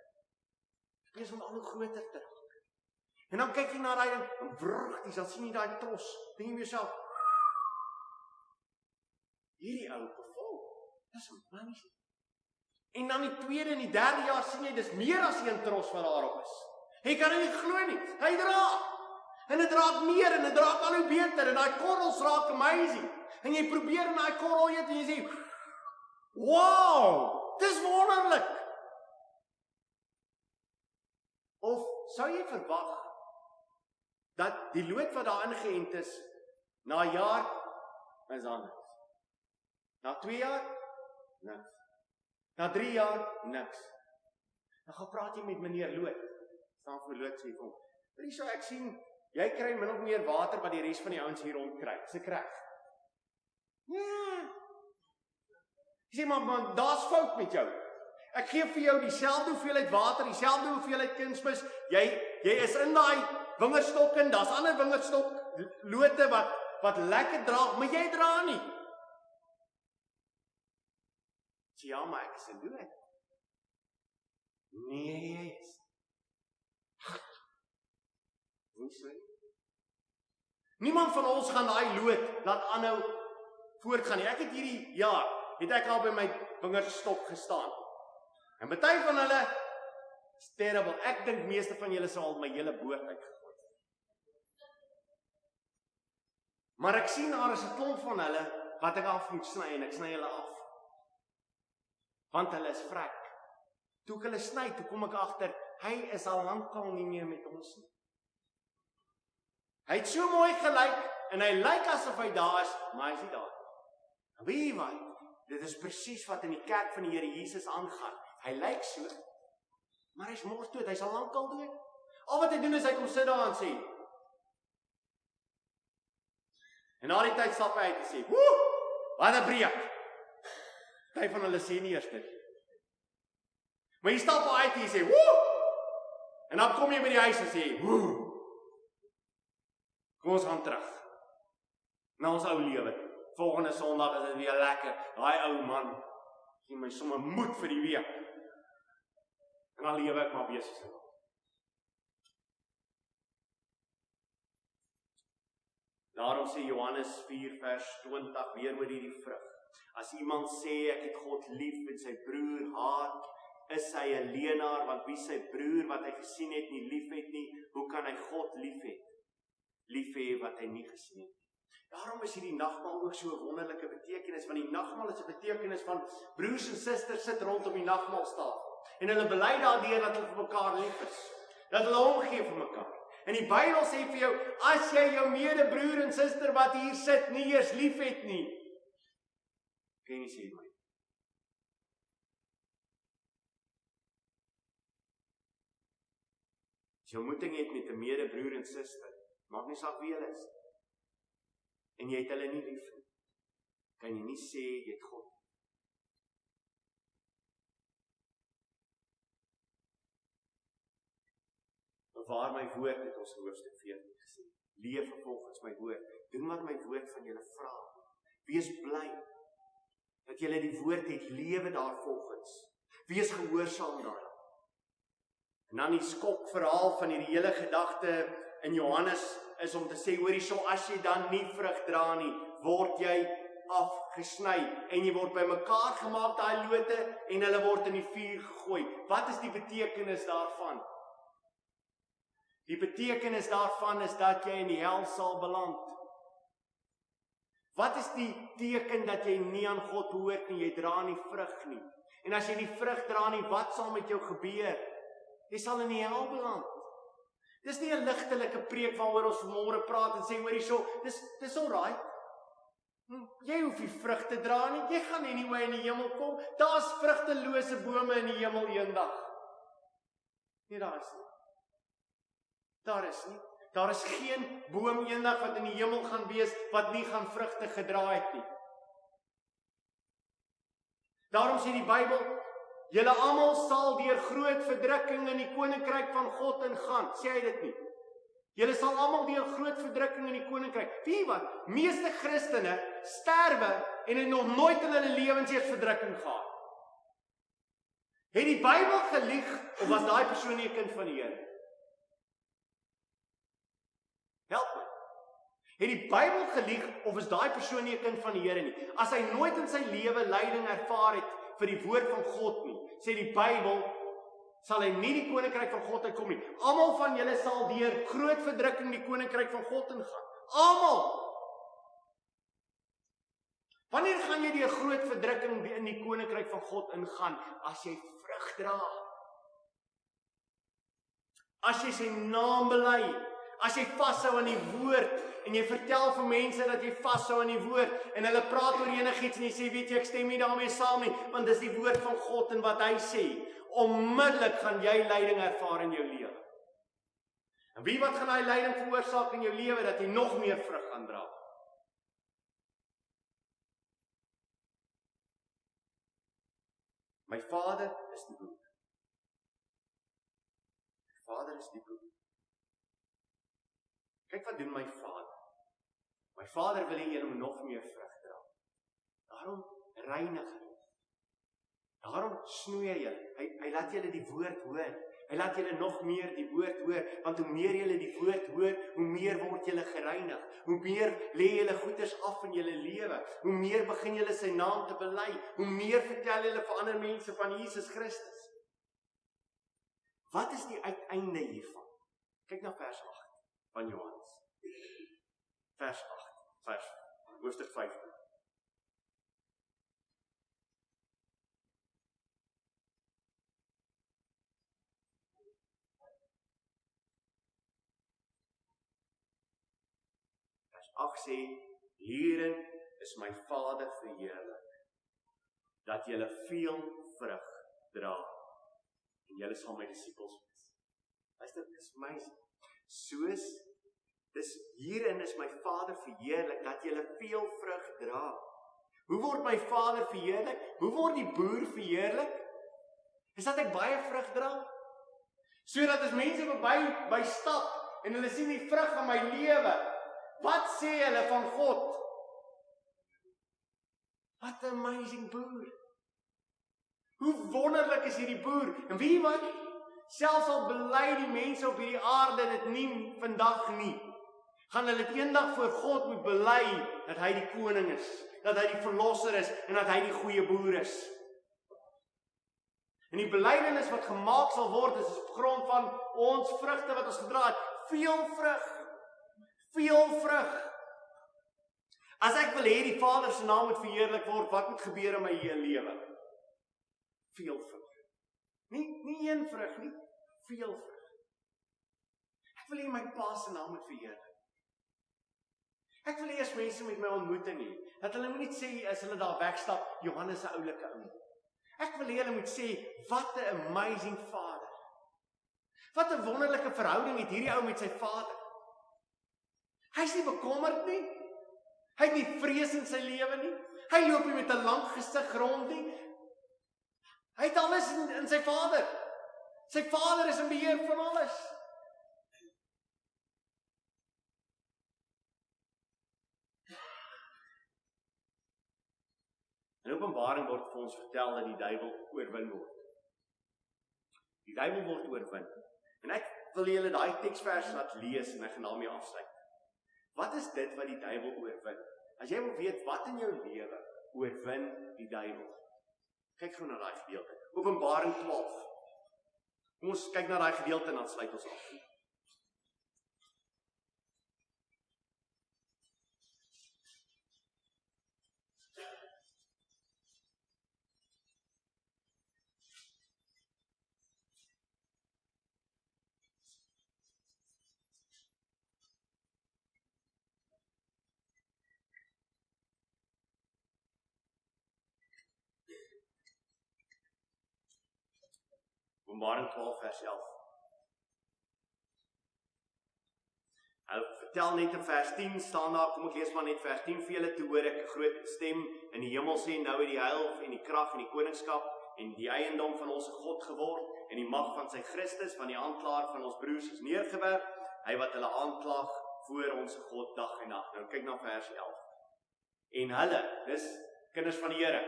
Dit om al hoe groter te raak. En dan kyk jy na daai ding, en vrug, dan sien jy daai tros, dink jy vir jouself, hierdie ou beval, dis amazing. En dan die tweede en die derde jaar sien jy, dis meer as 'n tros wat daarop is. Jy kan dit nie glo nie, hy dra. En dit raak meer, en dit raak al hoe beter, en daai korrels raak amazing. En jy probeer in daai korrel eet, en jy sê, wow, dis wonderlik. Of sou jy verwag, dat die loot wat daarin geënt is, na 'n jaar, is anders. Na 2 jaar, niks. Na 3 jaar, niks. Dan gaan praat jy met meneer Loot, staan voor Loot, sê kom, so ek sien, jy kry min of meer water wat die res van die ouens hier rond kry, is ek reg? Ja. Jy sê, maar daar's fout met jou. Ek gee vir jou dieselfde hoeveelheid water, dieselfde hoeveelheid kunsmis, jy is in daai wingerdstok, daar's ander wingerdstok, lote wat lekker dra, maar jy dra nie. Sê, ja, maar ek is 'n loot. Nee, jy is. Hoe sê? Niemand van ons gaan daai loot laat aanhou voortgaan nie. Ek het hierdie jaar, het ek al by my wingerdstok gestaan. En party van hulle is terrible. Ek dink meeste van julle sal al my hele boot uitgegooi. Maar ek sien daar is 'n klomp van hulle wat ek af moet sny en ek sny hulle af. Want hulle is vrek. Toe ek hulle sny, toe kom ek agter, hy is al lankal nie meer met ons nie. Hy het so mooi gelyk en hy lyk asof hy daar is, maar hy is nie daar. En weet jy wat? Dit is presies wat in die kerk van die Here Jesus aangaan. Hy lyk so, maar hy's mors dood, hy's al lankal dood. Al wat hy doen is hy kom sit daar en sê. En na die tyd stap hy uit en sê, "Woe! Wat 'n breek." Party van hulle sê nie eers dit. Maar jy stap uit en jy sê, "Woe!" En dan kom jy by die huis en sê, "Woe! Kom ons gaan terug na ons ou lewe. Volgende Sondag is dit weer lekker. Daai ou man gee my sommer moed vir die week. En dan lewe ek maar weer so." Daarom sê Johannes 4 vers 20 weer oor hierdie vrug. As iemand sê ek het God lief en sy broer haat, is hy 'n leienaar, want wie sy broer wat hy gesien het nie lief het nie, hoe kan hy God lief hê? Lief hê wat hy nie gesien het. Daarom is hierdie nagmaal ook so 'n wonderlike betekenis, want die nagmaal is 'n betekenis van broers en susters sit rondom die nagmaaltafel en hulle bely daardeur dat hulle vir mekaar lief is, dat hulle omgee vir mekaar. En die Bybel sê vir jou, as jy jou medebroer en suster wat hier sit nie eers lief het nie, kan jy nie sê my. As jy 'n ontmoeting het met 'n medebroer en suster, maak nie saak wie hulle is, en jy het hulle nie lief nie, kan jy nie sê jy het God. Bewaar my woord, het ons in hoofstuk 14 gesê. Leef volgens my woord. Doen wat my woord van julle vra. Wees bly dat julle die woord het, lewe daarvolgens. Wees gehoorsaam daaraan. En dan die skokverhaal van hierdie hele gedagte in Johannes is om te sê, hoor hierso, as jy dan nie vrug dra nie, word jy afgesny en jy word bymekaar gemaak, daai lote, en hulle word in die vuur gegooi. Wat is die betekenis daarvan? Die betekenis daarvan is dat jy in die hel sal beland. Wat is die teken dat jy nie aan God behoort nie? Jy dra nie vrug nie. En as jy nie vrug dra nie, wat sal met jou gebeur? Jy sal in die hel beland. Dis nie 'n ligtelike preek waaroor ons vanmôre praat en sê, hoor hierso, dis alright. Jy hoef nie vrug te dra nie, jy gaan anyway in die hemel kom. Daar's vrugtelose bome in die hemel eendag. Nee, daar is nie. Daar is nie. Daar is geen boom eendag wat in die hemel gaan wees, wat nie gaan vrugte gedra het nie. Daarom sê die Bybel, julle almal sal deur groot verdrukking in die koninkryk van God ingaan. Sê hy dit nie? Julle sal almal deur groot verdrukking in die koninkryk. Weet jy wat? Meeste Christene sterwe en het nog nooit in hulle lewens eers verdrukking gehad. Het die Bybel gelieg of was daai persoon nie 'n kind van die Here? Help my. Het die Bybel gelieg of is daai persoon nie 'n kind van die Here nie? As hy nooit in sy lewe lyding ervaar het vir die woord van God nie, sê die Bybel, sal hy nie die koninkryk van God uitkom nie. Almal van julle sal deur groot verdrukking die koninkryk van God ingaan. Almal. Wanneer gaan jy deur groot verdrukking in die koninkryk van God ingaan? As jy vrug dra. As jy sy naam bely. As jy vashou aan die woord en jy vertel vir mense dat jy vashou aan die woord en hulle praat oor enigiets en jy sê, weet jy, ek stem nie daarmee saam nie, want dis die woord van God en wat hy sê. Onmiddellik gaan jy lyding ervaar in jou lewe. En wie wat gaan hy lyding veroorsaak in jou lewe, dat jy nog meer vrug gaan dra? My Vader is die boer. My Vader is die boer. Kyk wat doen my Vader. My Vader wil hê jy moet nog meer vrug dra. Daarom reinig hy. Daarom snoei hy julle. Hy laat julle die woord hoor. Hy laat julle nog meer die woord hoor, want hoe meer julle die woord hoor, hoe meer word julle gereinig. Hoe meer lê julle goeders af in julle lewe. Hoe meer begin julle sy naam te bely. Hoe meer vertel julle vir ander mense van Jesus Christus. Wat is die uiteinde hiervan? Kyk na vers 8 van Johannes. Vers 8, hoofstuk 5. Vers 8 sê, hierin is my Vader verheerlik, dat julle veel vrug dra, en julle sal my disippels wees. Luister, dis amazing. Soos, hierin is my Vader verheerlik, dat julle veel vrug dra. Hoe word my Vader verheerlik? Hoe word die boer verheerlik? Is dat ek baie vrug dra? Sodat as mense by stap, en hulle sien die vrug van my lewe, wat sê hulle van God? Wat 'n amazing boer. Hoe wonderlik is hierdie boer. En weet jy wat? Selfs al bely die mense op hierdie aarde dit nie vandag nie, gaan hulle dit eendag voor God moet bely dat hy die koning is, dat hy die verlosser is en dat hy die goeie boer is. En die belydenis wat gemaak sal word is op grond van ons vrugte wat ons gedra het. Veel vrug. Veel vrug. As ek wil hê die Vader se naam moet verheerlik word, wat moet gebeur in my lewe? Veel vrug. Nie een vrug nie, veel vrug. Ek wil hê my Pa se naam moet verheerlik. Ek wil hê as mense met my ontmoeting hê, dat hulle moet nie sê as hulle daar wegstap, Johannes se oulike ou. Ek wil hê hulle moet sê, wat 'n amazing Vader. Wat 'n wonderlike verhouding het hierdie ou met sy Vader. Hy is nie bekommerd nie. Hy het nie vrees in sy lewe nie. Hy loop nie met 'n lang gesig rond nie. Hy het alles in sy Vader. Sy Vader is in beheer van alles. In Openbaring word vir ons vertel dat die duiwel oorwin word. Die duiwel word oorwin. En ek wil julle daai teksvers laat lees en ek gaan daarmee afsluit. Wat is dit wat die duiwel oorwin? As jy wil weet wat in jou lewe oorwin die duiwel. Kyk gou na daai gedeelte. Openbaring 12. Kom ons kyk na daai gedeelte en dan sluit ons af. Openbaring 12 vers 11. Hy vertel net in vers 10 staan daar, kom ek lees maar net vers 10 vir julle, toe hoor ek 'n groot stem in die hemel sê, nou het die heil en die krag en die koningskap en die eiendom van ons God geword en die mag van sy Christus, van die aanklaer van ons broers is neergewerp, hy wat hulle aanklag voor ons God dag en nag. Nou kyk na vers 11. En hulle, dis kinders van die Here.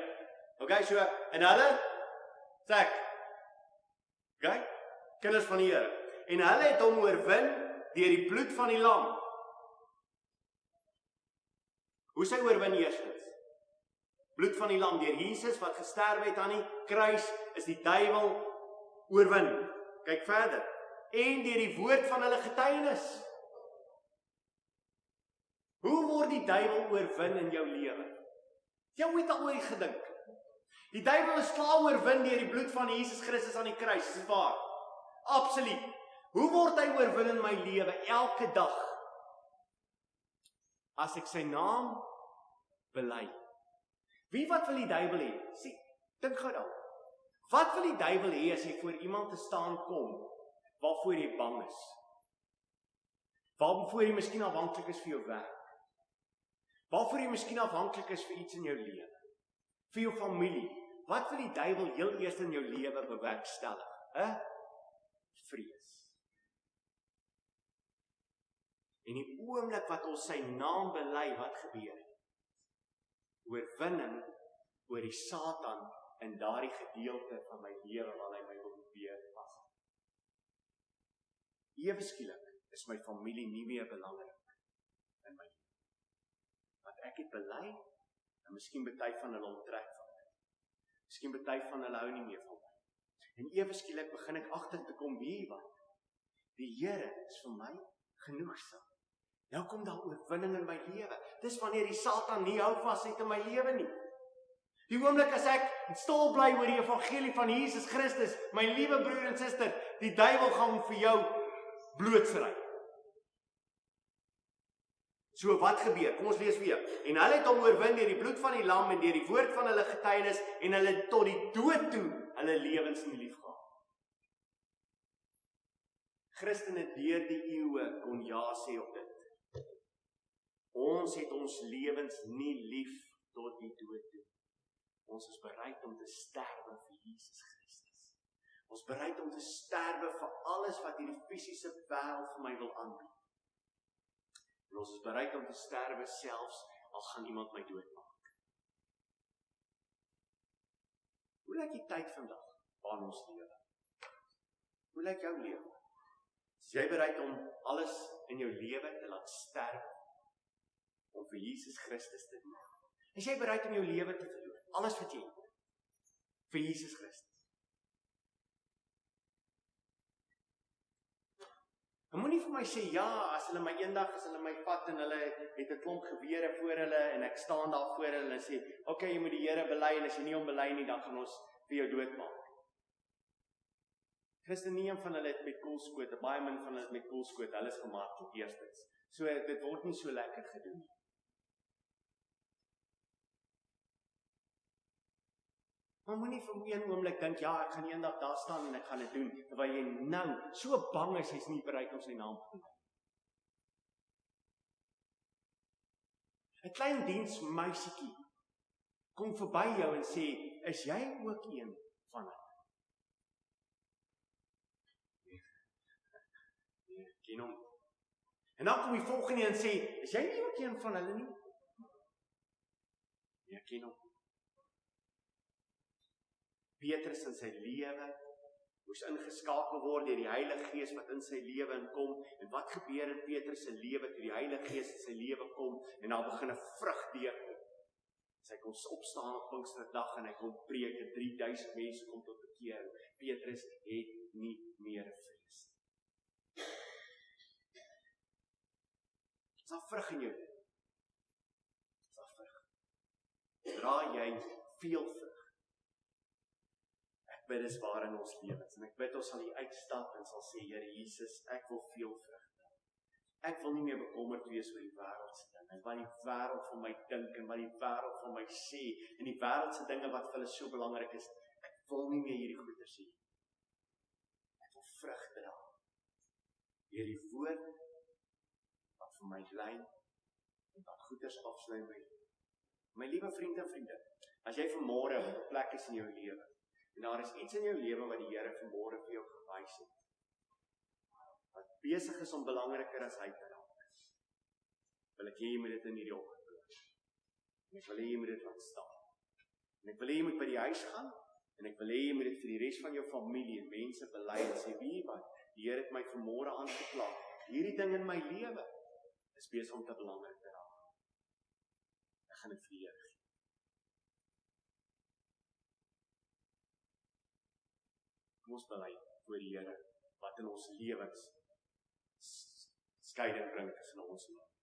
Okay, so, en hulle, sê ek, okay, kinders van die Here. En hulle het hom oorwin deur die bloed van die lam. Hoe sy oorwin eerstens? Bloed van die lam, deur Jesus wat gesterf het aan die kruis, is die duiwel oorwin. Kyk verder. En deur die woord van hulle getuienis. Hoe word die duiwel oorwin in jou lewe? Jy ooit al ooit gedink? Die duiwel is klaar oorwin deur die bloed van Jesus Christus aan die kruis, is dit waar? Absoluut. Hoe word hy oorwin in my lewe elke dag? As ek sy naam bely. Wie wat wil die duiwel hê? Sien, dink gou daaraan. Wat wil die duiwel hê as jy voor iemand te staan kom waarvoor jy bang is? Waarvoor jy miskien afhanklik is vir jou werk? Waarvoor jy miskien afhanklik is vir iets in jou lewe? Vir jou familie? Wat wil die duiwel heel eers in jou lewe bewerkstellig? Vrees. En die oomblik wat ons sy naam bely, wat gebeur? Oorwinning oor die Satan in daardie gedeelte van my lewe waar hy my wil probeer vas. Ewe skielik is my familie nie meer belangrik in my lewe. Want ek het bely, en miskien baie van hulle onttrek van my. Miskien baie van hulle hou nie meer van my. En ewe skielik begin ek agter te kom, weet wat? Die Here is vir my genoegsaam. Nou kom daar oorwinning in my lewe. Dis wanneer die Satan nie hou vas het in my lewe nie. Die oomblik as ek stil bly oor die evangelie van Jesus Christus, my liewe broer en suster, die duiwel gaan vir jou blootstry. So wat gebeur? Kom ons lees weer. En hulle het hom oorwin deur die bloed van die lam en deur die woord van hulle getuienis en hulle tot die dood toe hulle lewens nie liefgehad. Christene deur die eeue kon ja sê op dit. Ons het ons lewens nie lief tot die dood toe. Ons is bereid om te sterwe vir Jesus Christus. Ons is bereid om te sterwe vir alles wat hierdie fisiese wêreld vir my wil aanbied. En ons is bereid om te sterwe selfs al gaan iemand my doodmaak. Hoe lyk die tyd vandag waarin ons lewe? Hoe lyk jou lewe? Is jy bereid om alles in jou lewe te laat sterf om vir Jesus Christus te doen? Is jy bereid om jou lewe te verloor? Alles wat jy het vir Jesus Christus. En moenie vir my sê, ja, as hulle my eendag, as hulle my vat en hulle het 'n klomp gewere voor hulle en ek staan daar voor hulle en sê, okay, jy moet die Here bely en as jy nie hom bely nie, dan gaan ons vir jou doodmaak. Christen, nie een van hulle het met koolskote, baie min van hulle het met koolskote, hulle is gemartel eerstens. So, dit word nie so lekker gedoen nie. Maar moenie vir een oomblik dink, ja, ek gaan eendag daar staan en ek gaan dit doen, terwyl jy nou so bang is, jy's nie bereid om sy naam te noem. 'n Klein diensmeisietjie kom verby jou en sê, is jy ook een van hulle? Nee, ken hom. En dan kom die volgende en sê, is jy nie ook een van hulle nie? Nee, ken hom. Petrus in sy lewe moes ingeskakel word deur die Heilige Gees wat in sy lewe inkom. En wat gebeur in Petrus se lewe toe die Heilige Gees in sy lewe kom en daar begin 'n vrug deurkom? Sy kon opstaan op Pinksterdag en hy kon preek en 3000 mense kom tot bekeer. Petrus het nie meer vrees. Is daar vrug in jou? Is daar vrug? Dra jy veel vrug? Ek bid is waar in ons lewens, en ek bid ons sal hier uitstap en sal sê, Here Jesus, ek wil veel vrug dra. Ek wil nie meer bekommerd wees oor die wêreldse dinge, wat die wêreld van my dink, en wat die wêreld van my sê, en die wêreldse dinge wat vir hulle so belangrik is, ek wil nie meer hierdie goeie sê. Ek wil vrug dra. Deur die woord vir my lei en wat goeders afsny my. My liewe vriende en vriende, as jy vanmôre op 'n plek is in jou lewe, en daar is iets in jou lewe wat die Here vanmôre vir jou gewys het, wat besig is om belangriker as hy te raak, wil ek hê jy moet dit in hierdie oggend doen. En ek wil hê jy moet dit laat staan. En ek wil hê jy moet by die huis gaan, en ek wil hê jy moet dit vir die res van jou familie en mense bely en sê, weet jy wat, die Here het my vanmôre aangekla. Hierdie ding in my lewe is besig om te belangrik te raak. Ek gaan dit vir die Here gee. Kom ons bely voor die Here wat in ons lewens skeiding bring tussen ons en hom.